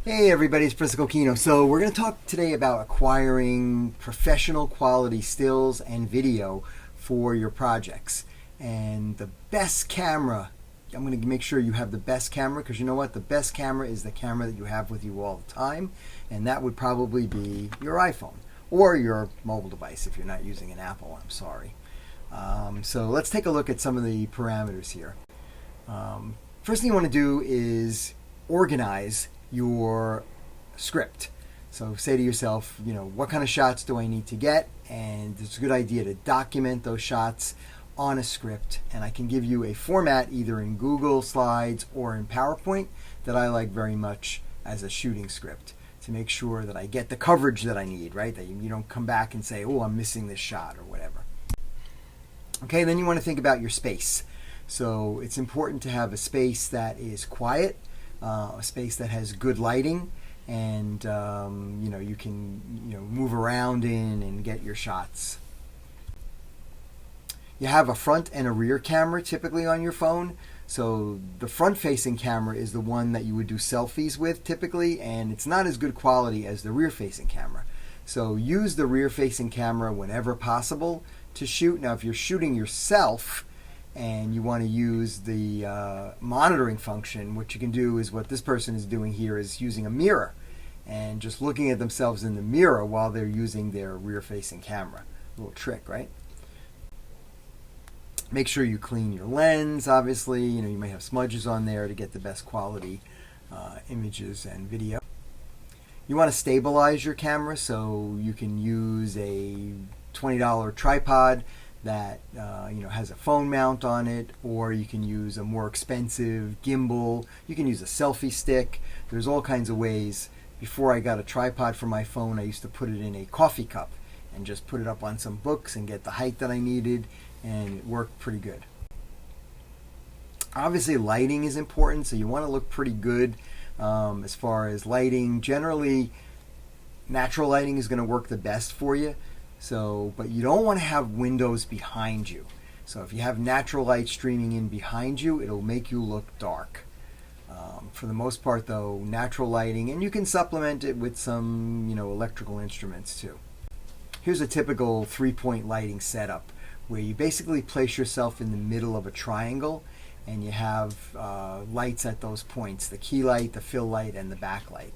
Hey everybody, it's Prisco Kino. So we're going to talk today about acquiring professional quality stills and video for your projects. And the best camera, I'm going to make sure you have the best camera, because you know what? The best camera is the camera that you have with you all the time. And that would probably be your iPhone or your mobile device if you're not using an Apple, I'm sorry. So let's take a look at some of the parameters here. First thing you want to do is organize your script. So say to yourself, what kind of shots do I need to get? And it's a good idea to document those shots on a script. And I can give you a format either in Google Slides or in PowerPoint that I like very much as a shooting script to make sure that I get the coverage that I need, right? That you don't come back and say, oh, I'm missing this shot or whatever. Okay, then you want to think about your space. So it's important to have a space that is quiet, a space that has good lighting, and you can move around in and get your shots. You have a front and a rear camera typically on your phone. So the front-facing camera is the one that you would do selfies with typically, and it's not as good quality as the rear-facing camera. So use the rear-facing camera whenever possible to shoot. Now, if you're shooting yourself and you want to use the monitoring function, what you can do is what this person is doing here is using a mirror and just looking at themselves in the mirror while they're using their rear-facing camera. A little trick, right? Make sure you clean your lens, obviously. You may have smudges on there to get the best quality images and video. You want to stabilize your camera, so you can use a $20 tripod that has a phone mount on it, or you can use a more expensive gimbal. You can use a selfie stick. There's all kinds of ways. Before I got a tripod for my phone, I used to put it in a coffee cup and just put it up on some books and get the height that I needed, and it worked pretty good. Obviously, lighting is important, so you want to look pretty good as far as lighting. Generally, natural lighting is going to work the best for you. But you don't want to have windows behind you. So if you have natural light streaming in behind you, it'll make you look dark. For the most part, though, natural lighting, and you can supplement it with some, electrical instruments too. Here's a typical three-point lighting setup where you basically place yourself in the middle of a triangle, and you have lights at those points: the key light, the fill light, and the backlight.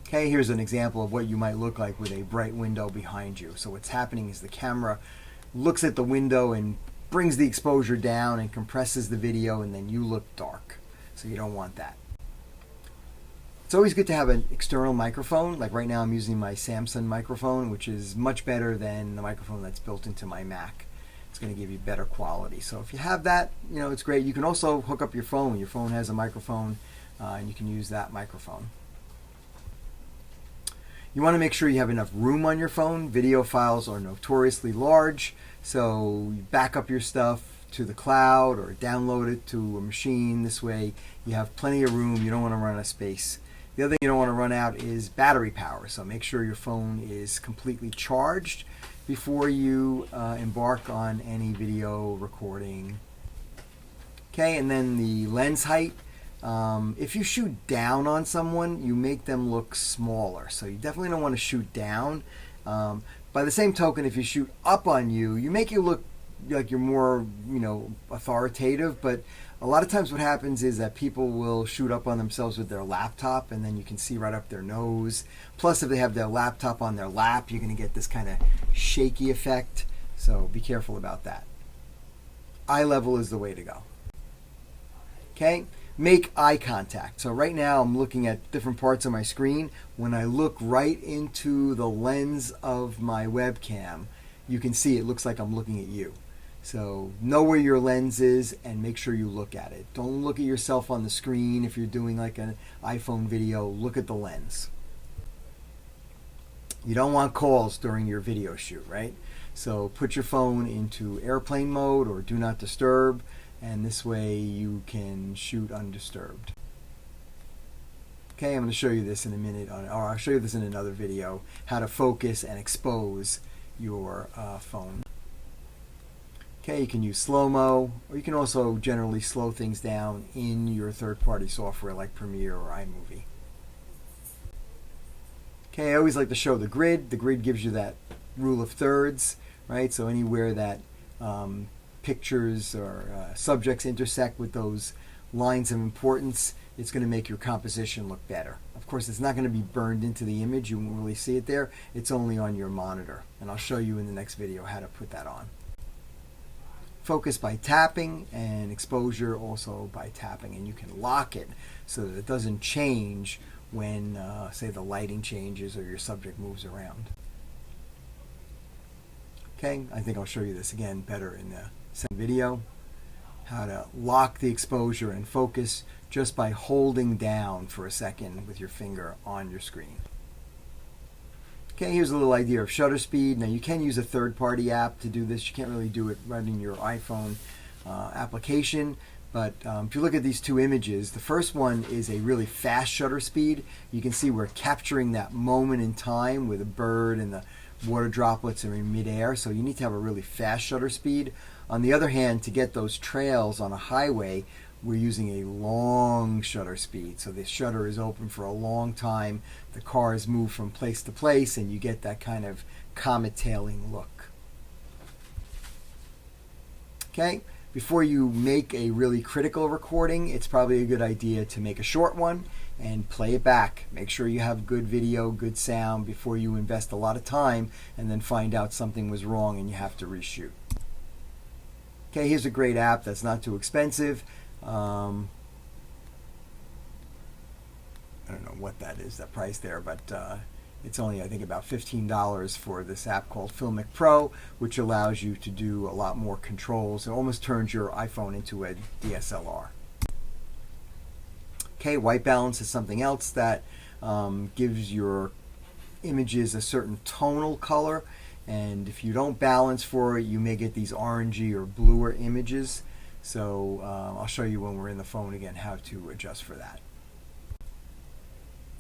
Okay, here's an example of what you might look like with a bright window behind you. So what's happening is the camera looks at the window and brings the exposure down and compresses the video, and then you look dark. So you don't want that. It's always good to have an external microphone. Like right now I'm using my Samsung microphone, which is much better than the microphone that's built into my Mac. It's going to give you better quality. So if you have that, it's great. You can also hook up your phone. Your phone has a microphone, and you can use that microphone. You want to make sure you have enough room on your phone. Video files are notoriously large, so you back up your stuff to the cloud or download it to a machine. This way you have plenty of room. You don't want to run out of space. The other thing you don't want to run out is battery power, so make sure your phone is completely charged before you embark on any video recording. Okay, and then the lens height. If you shoot down on someone, you make them look smaller. So you definitely don't want to shoot down. By the same token, if you shoot up on you, you make you look like you're more, authoritative. But a lot of times what happens is that people will shoot up on themselves with their laptop, and then you can see right up their nose. Plus, if they have their laptop on their lap, you're going to get this kind of shaky effect. So be careful about that. Eye level is the way to go. Okay? Make eye contact. So right now I'm looking at different parts of my screen. When I look right into the lens of my webcam, you can see it looks like I'm looking at you. So know where your lens is and make sure you look at it. Don't look at yourself on the screen. If you're doing like an iPhone video, look at the lens. You don't want calls during your video shoot, right? So put your phone into airplane mode or do not disturb, and this way you can shoot undisturbed. Okay, I'm going to show you this in a minute, or I'll show you this in another video, how to focus and expose your phone. Okay. Okay, you can use slow-mo, or you can also generally slow things down in your third-party software like Premiere or iMovie. Okay, I always like to show the grid. The grid gives you that rule of thirds, right? So anywhere that pictures or subjects intersect with those lines of importance, it's going to make your composition look better. Of course, it's not going to be burned into the image. You won't really see it there. It's only on your monitor. And I'll show you in the next video how to put that on. Focus by tapping, and exposure also by tapping. And you can lock it so that it doesn't change when, say, the lighting changes or your subject moves around. Okay, I think I'll show you this again better in the second video. How to lock the exposure and focus just by holding down for a second with your finger on your screen. Okay, here's a little idea of shutter speed. Now you can use a third-party app to do this. You can't really do it right in your iPhone application. But if you look at these two images, the first one is a really fast shutter speed. You can see we're capturing that moment in time where the bird and the water droplets are in midair. So you need to have a really fast shutter speed. On the other hand, to get those trails on a highway, we're using a long shutter speed. So the shutter is open for a long time. The cars move from place to place, and you get that kind of comet tailing look. Okay, before you make a really critical recording, it's probably a good idea to make a short one and play it back. Make sure you have good video, good sound before you invest a lot of time and then find out something was wrong and you have to reshoot. Okay, here's a great app that's not too expensive. I don't know what that is, that price there, but it's only, I think, about $15 for this app called Filmic Pro, which allows you to do a lot more controls. It almost turns your iPhone into a DSLR. Okay, white balance is something else that gives your images a certain tonal color, and if you don't balance for it, you may get these orangey or bluer images. So I'll show you when we're in the phone again how to adjust for that.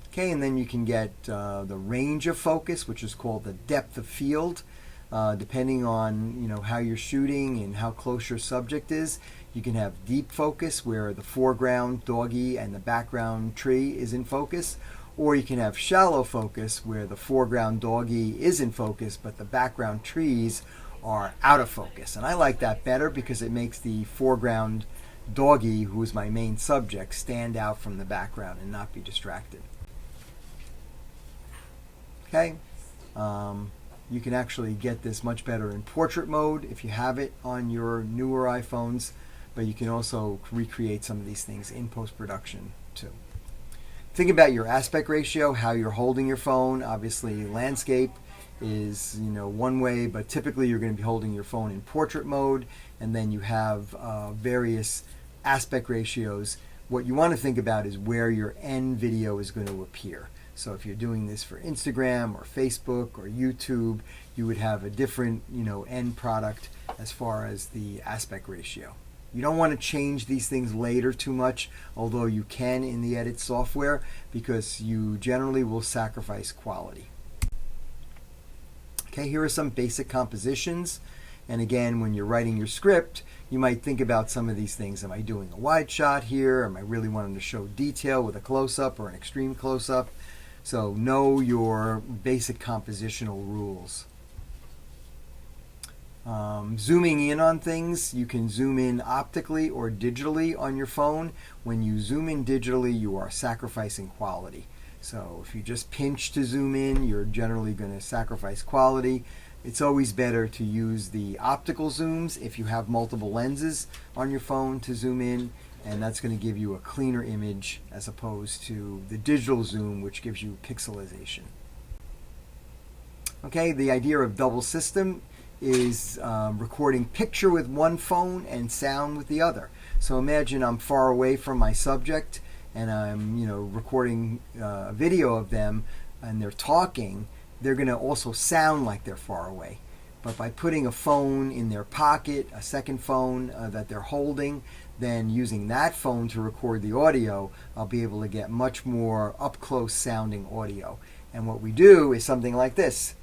Okay, and then you can get the range of focus, which is called the depth of field. Depending on how you're shooting and how close your subject is, you can have deep focus where the foreground doggy and the background tree is in focus, or you can have shallow focus where the foreground doggy is in focus but the background trees are out of focus. And I like that better because it makes the foreground doggy, who is my main subject, stand out from the background and not be distracted. Okay, you can actually get this much better in portrait mode if you have it on your newer iPhones, but you can also recreate some of these things in post-production too. Think about your aspect ratio, how you're holding your phone. Obviously, landscape is one way, but typically you're going to be holding your phone in portrait mode, and then you have various aspect ratios. What you want to think about is where your end video is going to appear. So if you're doing this for Instagram or Facebook or YouTube, you would have a different end product as far as the aspect ratio. You don't want to change these things later too much, although you can in the edit software, because you generally will sacrifice quality. Okay, here are some basic compositions. And again, when you're writing your script, you might think about some of these things. Am I doing a wide shot here? Am I really wanting to show detail with a close-up or an extreme close-up? So know your basic compositional rules. Zooming in on things, you can zoom in optically or digitally on your phone. When you zoom in digitally, you are sacrificing quality. So if you just pinch to zoom in, you're generally going to sacrifice quality. It's always better to use the optical zooms if you have multiple lenses on your phone to zoom in, and that's going to give you a cleaner image as opposed to the digital zoom, which gives you pixelization. Okay, the idea of double system is recording picture with one phone and sound with the other. So imagine I'm far away from my subject and I'm recording a video of them and they're talking. They're going to also sound like they're far away. But by putting a phone in their pocket, a second phone that they're holding, then using that phone to record the audio, I'll be able to get much more up-close sounding audio. And what we do is something like this.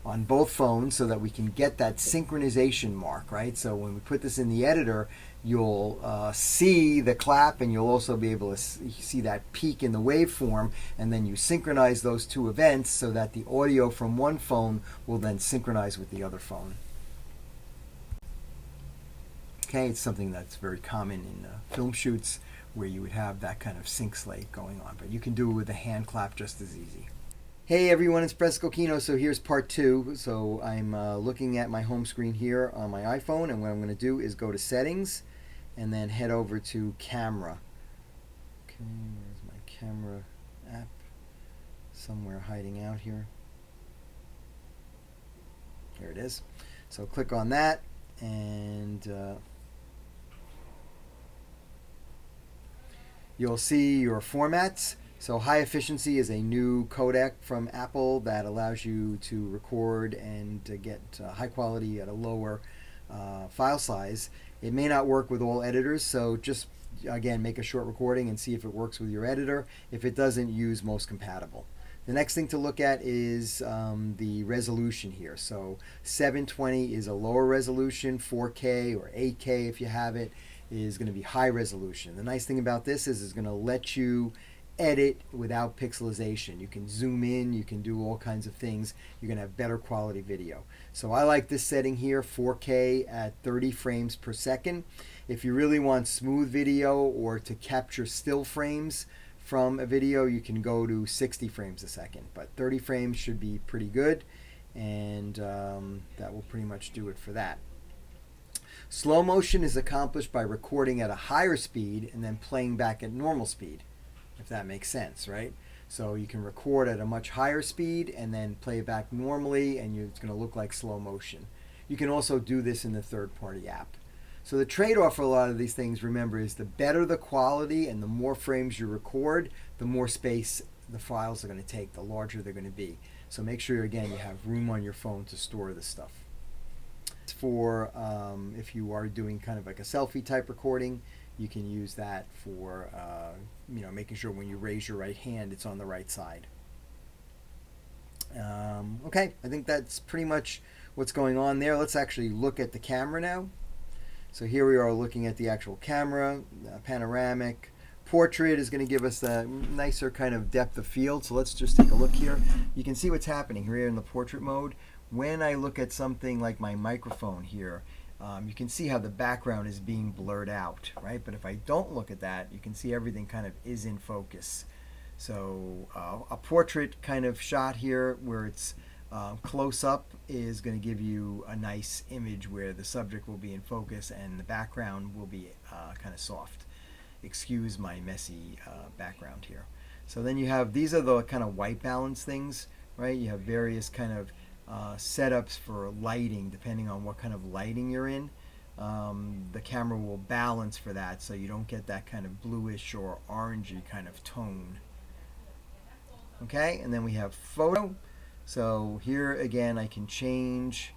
on both phones so that we can get that synchronization mark, right? So when we put this in the editor, you'll see the clap, and you'll also be able to see that peak in the waveform, and then you synchronize those two events so that the audio from one phone will then synchronize with the other phone. Okay, it's something that's very common in film shoots where you would have that kind of sync slate going on, but you can do it with a hand clap just as easy. Hey everyone, it's Presco Kino. So here's part 2. So I'm looking at my home screen here on my iPhone, and what I'm going to do is go to Settings and then head over to Camera. Okay, where's my camera app? Somewhere hiding out here. Here it is. So click on that, and you'll see your formats. So high efficiency is a new codec from Apple that allows you to record and to get high quality at a lower file size. It may not work with all editors, so just again make a short recording and see if it works with your editor. If it doesn't, use most compatible. The next thing to look at is the resolution here. So 720 is a lower resolution, 4K or 8K if you have it is going to be high resolution. The nice thing about this is it's going to let you edit without pixelization. You can zoom in, you can do all kinds of things. You're going to have better quality video. So I like this setting here, 4K at 30 frames per second. If you really want smooth video or to capture still frames from a video, you can go to 60 frames a second, but 30 frames should be pretty good, and that will pretty much do it for that. Slow motion is accomplished by recording at a higher speed and then playing back at normal speed, if that makes sense, right? So you can record at a much higher speed and then play it back normally, and it's going to look like slow motion. You can also do this in the third-party app. So the trade-off for a lot of these things, remember, is the better the quality and the more frames you record, the more space the files are going to take, the larger they're going to be. So make sure, again, you have room on your phone to store this stuff. For if you are doing kind of like a selfie type recording, you can use that for making sure when you raise your right hand it's on the right side. Okay, I think that's pretty much what's going on there. Let's actually look at the camera now. So here we are looking at the actual camera. Panoramic portrait is going to give us a nicer kind of depth of field. So let's just take a look here. You can see what's happening here in the portrait mode. When I look at something like my microphone here, you can see how the background is being blurred out, right? But if I don't look at that, you can see everything kind of is in focus. So a portrait kind of shot here where it's close up is going to give you a nice image where the subject will be in focus and the background will be kind of soft. Excuse my messy background here. So then you have, these are the kind of white balance things, right? You have various kind of setups for lighting depending on what kind of lighting you're in. The camera will balance for that so you don't get that kind of bluish or orangey kind of tone. Okay, and then we have photo. So here again I can change,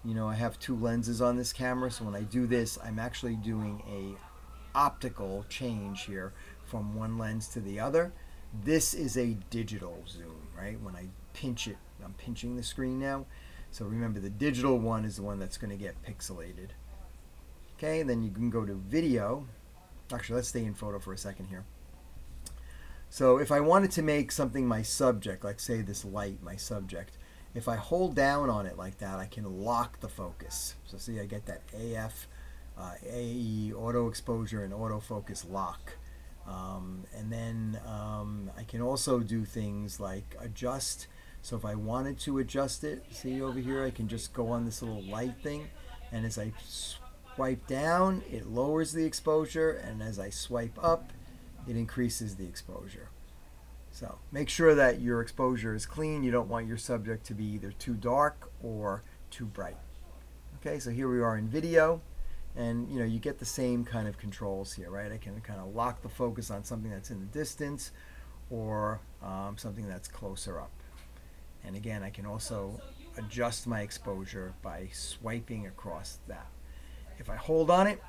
I have 2 lenses on this camera, so when I do this I'm actually doing a optical change here from one lens to the other. This is a digital zoom, right? When I pinch it, I'm pinching the screen now. So remember, the digital one is the one that's going to get pixelated. Okay, then you can go to video. Actually, let's stay in photo for a second here. So if I wanted to make something my subject, like say this light, my subject, if I hold down on it like that, I can lock the focus. So see, I get that AF, AE, auto exposure, and autofocus lock. And then I can also do things like adjust. So if I wanted to adjust it, see over here, I can just go on this little light thing, and as I swipe down, it lowers the exposure, and as I swipe up, it increases the exposure. So make sure that your exposure is clean. You don't want your subject to be either too dark or too bright. Okay, so here we are in video, and you get the same kind of controls here, right? I can kind of lock the focus on something that's in the distance or something that's closer up. And again, I can also adjust my exposure by swiping across that. If I hold on it,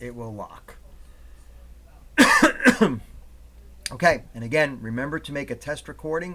it will lock. Okay, and again, remember to make a test recording